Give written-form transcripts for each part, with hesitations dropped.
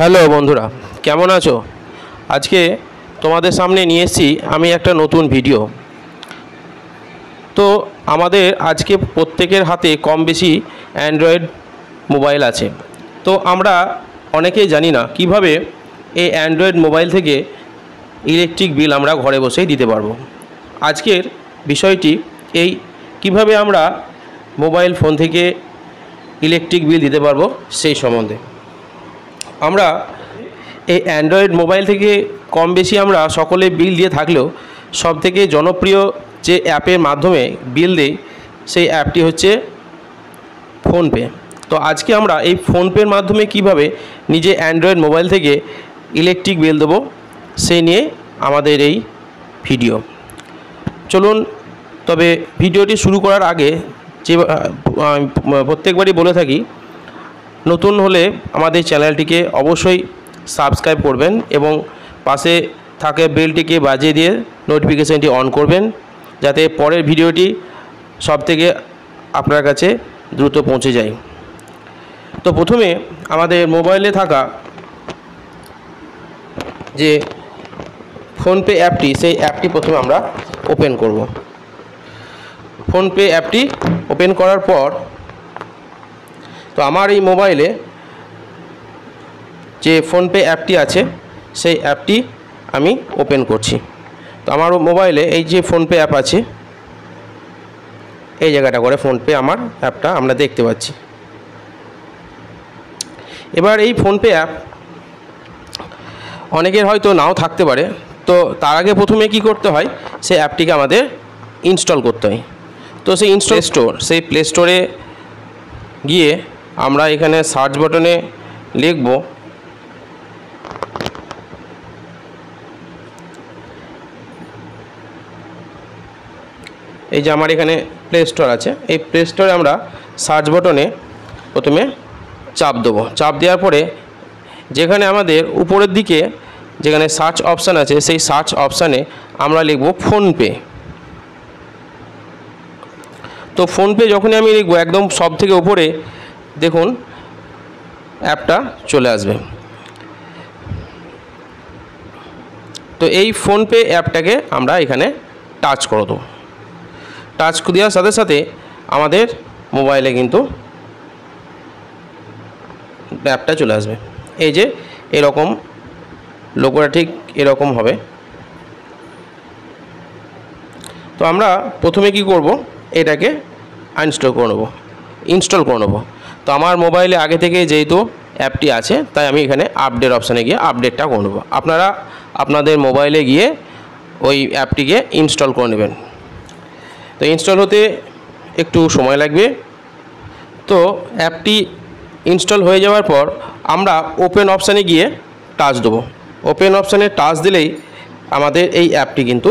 Hello বন্ধুরা, কেমন আছো? আজকে তোমাদের সামনে নিয়ে এসেছি আমি একটা নতুন ভিডিও। তো আমাদের আজকে প্রত্যেকের হাতে কম বেশি অ্যান্ড্রয়েড মোবাইল আছে। তো আমরা অনেকেই জানি না কিভাবে এই অ্যান্ড্রয়েড মোবাইল থেকে ইলেকট্রিক বিল আমরা ঘরে বসেই দিতে পারবো। আজকের বিষয়টি এই কিভাবে আমরা মোবাইল ফোন থেকে ইলেকট্রিক বিল দিতে পারবো সেই সম্বন্ধে। আমরা এই অ্যান্ড্রয়েড মোবাইল থেকে কম বেশি আমরা সকলে বিল দিয়ে থাকলেও সবথেকে জনপ্রিয় যে অ্যাপের মাধ্যমে বিল দেই সেই অ্যাপটি হচ্ছে ফোনপে। তো আজকে আমরা এই ফোনপের মাধ্যমে কিভাবে নিজে অ্যান্ড্রয়েড মোবাইল থেকে ইলেকট্রিক বিল দেবো সেই নিয়ে আমাদের এই ভিডিও। চলুন, তবে ভিডিওটি শুরু করার আগে যে প্রত্যেকবারই বলে থাকি, নতুন হলে আমাদের চ্যানেলটিকে অবশ্যই সাবস্ক্রাইব করবেন এবং পাশে থাকা বেলটিকে বাজিয়ে দিয়ে নোটিফিকেশানটি অন করবেন, যাতে পরের ভিডিওটি সবথেকে আপনার কাছে দ্রুত পৌঁছে যায়। তো প্রথমে আমাদের মোবাইলে থাকা যে ফোনপে অ্যাপটি, সেই অ্যাপটি প্রথমে আমরা ওপেন করব। ফোনপে অ্যাপটি ওপেন করার পর তো আমার এই মোবাইলে যে ফোনপে অ্যাপটি আছে সেই অ্যাপটি আমি ওপেন করছি। তো আমার মোবাইলে এই যে ফোনপে অ্যাপ আছে, এই জায়গাটা করে ফোনপে আমার অ্যাপটা আমরা দেখতে পাচ্ছি। এবার এই ফোনপে অ্যাপ অনেকের হয়তো নাও থাকতে পারে, তো তার আগে প্রথমে কি করতে হয়, সেই অ্যাপটিকে আমাদের ইনস্টল করতে হয়। তো সেই সেই প্লে স্টোরে গিয়ে আমরা এখানে সার্চ বাটনে লিখব এই যে আমার এখানে প্লে স্টোর আছে, এই প্লে স্টোরে আমরা সার্চ বাটনে প্রথমে চাপ দেবো। চাপ দেওয়ার পরে যেখানে আমাদের উপরের দিকে যেখানে সার্চ অপশান আছে, সেই সার্চ অপশানে আমরা লিখব ফোনপে। তো ফোনপে যখনই আমি লিখব, একদম সব থেকে উপরে দেখুন অ্যাপটা চলে আসবে। তো এই ফোনপে অ্যাপটাকে আমরা এখানে টাচ করে দেবো। টাচ দেওয়ার সাথে সাথে আমাদের মোবাইলে কিন্তু অ্যাপটা চলে আসবে। এই যে এরকম লোগোটা ঠিক এরকম হবে। তো আমরা প্রথমে কি করব, এটাকে ইনস্টল করে নেব। তো আমার মোবাইলে আগে থেকে যেহেতু অ্যাপটি আছে, তাই আমি এখানে আপডেট অপশানে গিয়ে আপডেটটা করে নেব। আপনারা আপনাদের মোবাইলে গিয়ে ওই অ্যাপটিকে ইনস্টল করে নেবেন। তো ইনস্টল হতে একটু সময় লাগবে। তো অ্যাপটি ইনস্টল হয়ে যাওয়ার পর আমরা ওপেন অপশানে গিয়ে টাচ দেবো। ওপেন অপশানে টাচ দিলেই আমাদের এই অ্যাপটি কিন্তু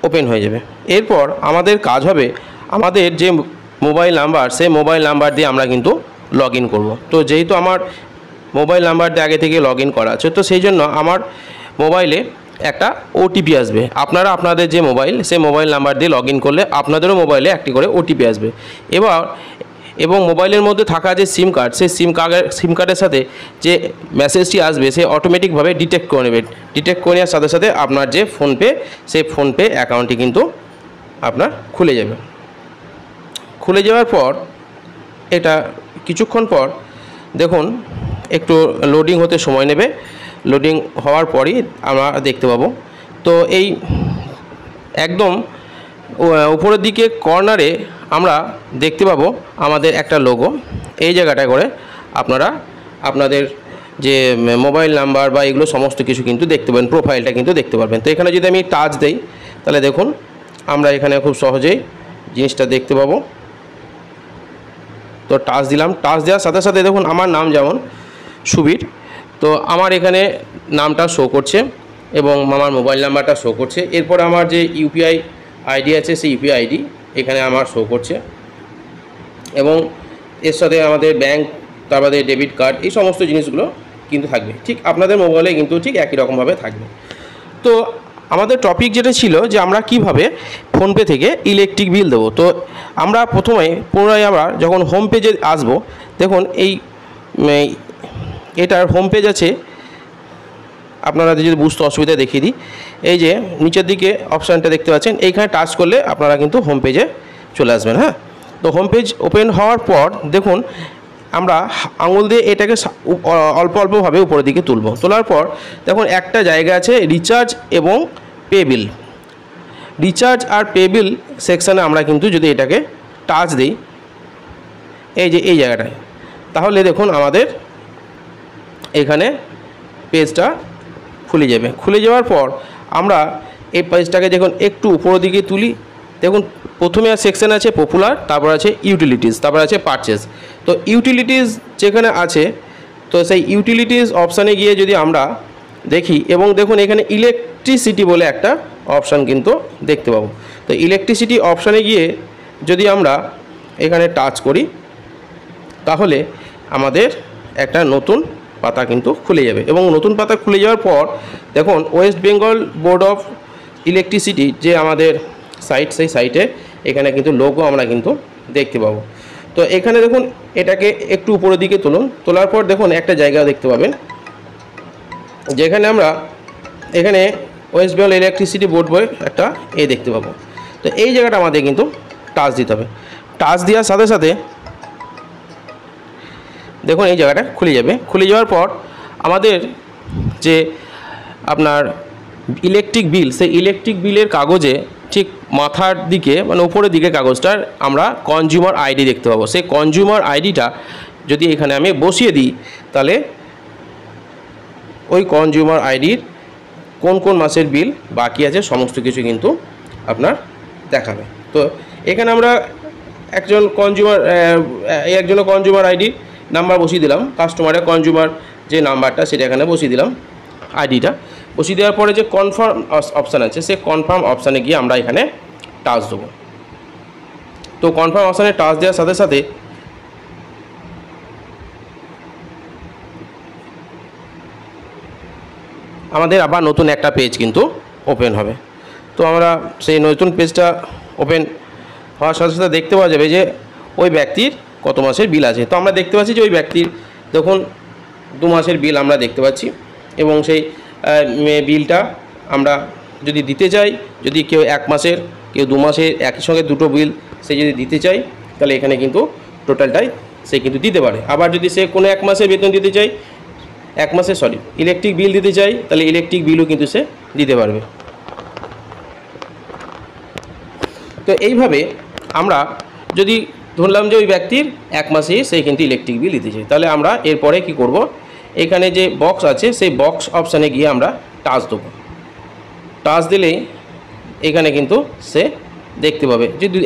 ওপেন হয়ে যাবে। এরপর আমাদের কাজ হবে, আমাদের যে মোবাইল নাম্বার, সেই মোবাইল নাম্বার দিয়ে আমরা কিন্তু লগ ইন করবো। তো যেহেতু আমার মোবাইল নাম্বার দিয়ে আগে থেকে লগ ইন করা আছে, তো সেই জন্য আমার মোবাইলে একটা ওটিপি আসবে। আপনারা আপনাদের যে মোবাইল, সেই মোবাইল নাম্বার দিয়ে লগ ইন করলে আপনাদেরও মোবাইলে একটি করে ওটিপি আসবে। এবং মোবাইলের মধ্যে থাকা যে সিম কার্ড, সেই সিম কার্ডের সাথে যে মেসেজটি আসবে, সে অটোমেটিকভাবে ডিটেক্ট করে নেবে। ডিটেক্ট করে নেওয়ার সাথে সাথে আপনার যে ফোনপে, সেই ফোনপে অ্যাকাউন্টটি কিন্তু আপনার খুলে যাবে। খুলে যাওয়ার পর এটা কিছুক্ষণ পর দেখুন একটু লোডিং হতে সময় নেবে। লোডিং হওয়ার পরই আমরা দেখতে পাবো। তো এই একদম উপরের দিকে কর্নারে আমরা দেখতে পাবো আমাদের একটা লোগো। এই জায়গাটায় করে আপনারা আপনাদের যে মোবাইল নাম্বার বা এগুলো সমস্ত কিছু কিন্তু দেখতে পাবেন, প্রোফাইলটা কিন্তু দেখতে পারবেন। তো এখানে যদি আমি টাচ দেই, তাহলে দেখুন আমরা এখানে খুব সহজেই জিনিসটা দেখতে পাবো। তো টাচ দিলাম। টাচ দেওয়ার সাথে সাথে দেখুন আমার নাম যেমন সুবীর, তো আমার এখানে নামটা শো করছে এবং আমার মোবাইল নাম্বারটা শো করছে। এরপর আমার যে ইউপিআই আইডি আছে, সেই ইউপিআই আইডি এখানে আমার শো করছে এবং এর সাথে আমাদের ব্যাংক, তারপরে ডেবিট কার্ড, এই সমস্ত জিনিসগুলো কিন্তু থাকবে। ঠিক আপনাদের মোবাইলে কিন্তু ঠিক একই রকমভাবে থাকবে। তো আমাদের টপিক যেটা ছিল যে আমরা কিভাবে ফোনপে থেকে ইলেকট্রিক বিল দেবো। তো আমরা প্রথমে পুনরায় আমরা যখন হোম পেজে আসবো, দেখুন এটার হোম পেজ আছে, আপনারা যদি বুঝতে অসুবিধা দেখিয়ে দিই। এই যে নিচের দিকে অপশানটা দেখতে পাচ্ছেন, এইখানে টাচ করলে আপনারা কিন্তু হোম পেজে চলে আসবেন। হ্যাঁ, তো হোম পেজ ওপেন হওয়ার পর দেখুন আমরা আঙুল দিয়ে এটাকে অল্প অল্পভাবে উপরের দিকে তুলব। তোলার পর দেখুন একটা জায়গা আছে রিচার্জ এবং পে বিল। রিচার্জ আর পে বিল সেকশানে আমরা কিন্তু যদি এটাকে টাচ দিই, এই যে এই জায়গাটায়, তাহলে দেখুন আমাদের এখানে পেজটা খুলে যাবে। খুলে যাওয়ার পর আমরা এই পেজটাকে যখন একটু উপরের দিকে তুলি, দেখুন প্রথমে সেকশন আছে পপুলার, তারপর আছে ইউটিলিটিস, তারপর আছে পারচেস। তো ইউটিলিটিস যেখানে আছে, তো সেই ইউটিলিটিস অপশানে গিয়ে যদি আমরা দেখি, এবং দেখুন এখানে ইলেকট্রিসিটি বলে একটা অপশান কিন্তু দেখতে পাবো। তো ইলেকট্রিসিটি অপশানে গিয়ে যদি আমরা এখানে টাচ করি, তাহলে আমাদের একটা নতুন পাতা কিন্তু খুলে যাবে। এবং নতুন পাতা খুলে যাওয়ার পর দেখুন West Bengal board of electricity যে আমাদের সাইট, সেই সাইটে এখানে কিন্তু লোগো আমরা কিন্তু দেখতে পাবো। তো এখানে দেখুন এটাকে একটু উপরের দিকে তুলুন। তোলার পর দেখুন একটা জায়গা দেখতে পাবেন যেখানে আমরা এখানে ওয়েস্ট বেঙ্গল ইলেকট্রিসিটি বোর্ড বলে একটা দেখতে পাবো। তো এই জায়গাটা আমাদের কিন্তু টাচ দিতে হবে। টাচ দেওয়ার সাথে সাথে দেখুন এই জায়গাটা খুলে যাবে। খুলে যাওয়ার পর আমাদের যে আপনার ইলেকট্রিক বিল, সেই ইলেকট্রিক বিলের কাগজে ঠিক মাথার দিকে মানে উপরের দিকে কাগজটার আমরা কনজিউমার আইডি দেখতে পাবো। সেই কনজিউমার আইডিটা যদি এখানে আমি বসিয়ে দিই, তাহলে ওই কনজিউমার আইডির কোন কোন মাসের বিল বাকি আছে সমস্ত কিছু কিন্তু আপনার দেখাবে। তো এখানে আমরা একজনের কনজিউমার আইডি নাম্বার বসিয়ে দিলাম, কাস্টমারের কনজিউমার যে নাম্বারটা সেটা এখানে বসিয়ে দিলাম, আইডিটা বসিয়ে দেওয়ার পরে যে কনফার্ম অপশান আছে, সেই কনফার্ম অপশানে গিয়ে আমরা এখানে টাচ দেবো। তো কনফার্ম অপশানে টাচ দেওয়ার সাথে সাথে আমাদের আবার নতুন একটা পেজ কিন্তু ওপেন হবে। তো আমরা সেই নতুন পেজটা ওপেন হওয়ার সাথে সাথে দেখতে পাওয়া যাবে যে ওই ব্যক্তির কত মাসের বিল আছে। তো আমরা দেখতে পাচ্ছি যে ওই ব্যক্তির দেখুন 2 মাসের বিল আমরা দেখতে পাচ্ছি, এবং সেই বিলটা আমরা যদি দিতে চাই, যদি কেউ 1 মাসের কেউ 2 মাসের একই সঙ্গে দুটো বিল সে যদি দিতে চাই, তাহলে এখানে কিন্তু টোটালটাই সে কিন্তু দিতে পারে। আবার যদি সে কোনো 1 মাসের বেতন দিতে চাই, 1 মাসের ইলেকট্রিক বিল দিতে চাই, তাহলে ইলেকট্রিক বিলও কিন্তু সে দিতে পারবে। তো এইভাবে আমরা যদি ধরলাম যে ওই ব্যক্তির 1 মাসেই সে কিন্তু ইলেকট্রিক বিল দিতে চাই, তাহলে আমরা এরপরে কি করব, এখানে যে বক্স আছে সেই বক্স অপশানে গিয়ে আমরা টাচ দেবো। টাচ দিলেই এখানে কিন্তু সে দেখতে পাবে। যদি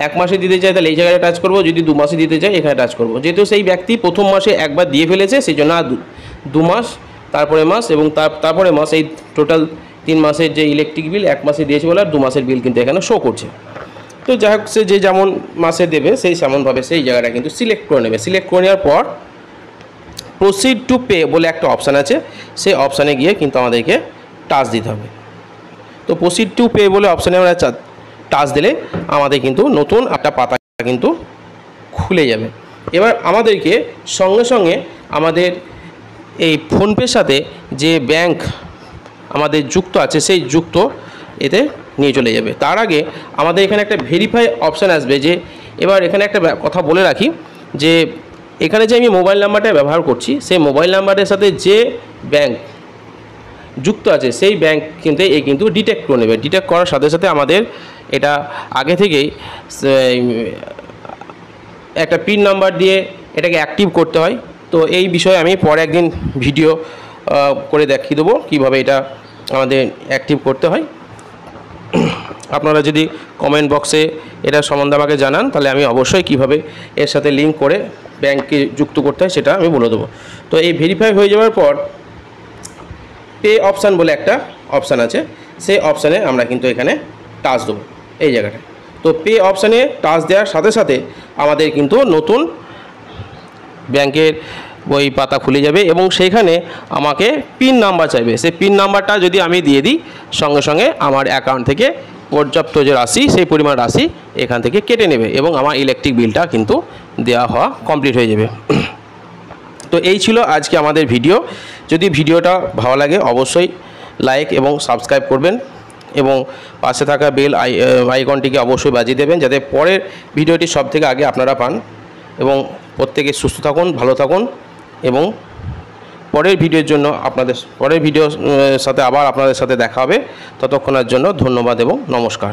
1 মাসে দিতে চাই তাহলে এই জায়গায় টাচ করব, যদি 2 মাসে দিতে চাই এখানে টাচ করব। যেহেতু সেই ব্যক্তি প্রথম মাসে একবার দিয়ে ফেলেছে, সেই জন্য 2 মাস তারপরে মাস এবং তারপরে মাস, এই টোটাল 3 মাসের যে ইলেকট্রিক বিল 1 মাসে দিয়েছে বলে আর 2 মাসের বিল কিন্তু এখানে শো করছে। তো যাই হোক, সে যে যেমন মাসে দেবে সেই সেমনভাবে সেই জায়গাটা কিন্তু সিলেক্ট করে নেবে। সিলেক্ট করে নেওয়ার পর প্রসিড টু পে বলে একটা অপশান আছে, সেই অপশানে গিয়ে কিন্তু আমাদেরকে টাচ দিতে হবে। তো প্রসিড টু পে বলে অপশানে আমরা টাচ দিলে আমাদের কিন্তু নতুন একটা পাতা কিন্তু খুলে যাবে। এবার আমাদেরকে সঙ্গে সঙ্গে আমাদের এই ফোনপের সাথে যে ব্যাংক আমাদের যুক্ত আছে সেই যুক্ত এতে নিয়ে চলে যাবে। তার আগে আমাদের এখানে একটা ভেরিফাই অপশান আসবে। যে এবার এখানে একটা কথা বলে রাখি, যে এখানে যে আমি মোবাইল নাম্বারটা ব্যবহার করছি, সেই মোবাইল নাম্বারের সাথে যে ব্যাংক যুক্ত আছে সেই ব্যাংক কিন্তু ডিটেক্ট করে নেবে। ডিটেক্ট করার সাথে সাথে আমাদের এটা আগে থেকেই একটা পিন নাম্বার দিয়ে এটাকে অ্যাক্টিভ করতে হয়। তো এই বিষয়ে আমি পরে একদিন ভিডিও করে দেখিয়ে দেবো কীভাবে এটা আমাদের অ্যাক্টিভ করতে হয়। আপনারা যদি কমেন্ট বক্সে এটা সম্বন্ধে আমাকে জানান, তাহলে আমি অবশ্যই কীভাবে এর সাথে লিঙ্ক করে ব্যাংককে যুক্ত করতে হয় সেটা আমি বলে দেবো। তো এই ভেরিফাই হয়ে যাওয়ার পর পে অপশান বলে একটা অপশান আছে, সেই অপশানে আমরা কিন্তু এখানে টাচ দেবো এই জায়গাটা। তো পে অপশানে টাচ দেওয়ার সাথে সাথে আমাদের কিন্তু নতুন ব্যাংকের বই পাতা খুলে যাবে, এবং সেইখানে আমাকে পিন নাম্বার চাইবে। সেই পিন নাম্বারটা যদি আমি দিয়ে দিই, সঙ্গে সঙ্গে আমার অ্যাকাউন্ট থেকে পর্যাপ্ত যে রাশি সেই পরিমাণ রাশি এখান থেকে কেটে নেবে, এবং আমার ইলেকট্রিক বিলটা কিন্তু দেওয়া হওয়া কমপ্লিট হয়ে যাবে। তো এই ছিল আজকে আমাদের ভিডিও। যদি ভিডিওটা ভালো লাগে অবশ্যই লাইক এবং সাবস্ক্রাইব করবেন এবং পাশে থাকা বেল আইকনটিকে অবশ্যই বাজিয়ে দেবেন, যাতে পরের ভিডিওটি সবথেকে আগে আপনারা পান। এবং প্রত্যেকে সুস্থ থাকুন, ভালো থাকুন এবং পরের ভিডিওর জন্য পরের ভিডিওর সাথে আবার আপনাদের সাথে দেখা হবে। ততক্ষণের জন্য ধন্যবাদ এবং নমস্কার।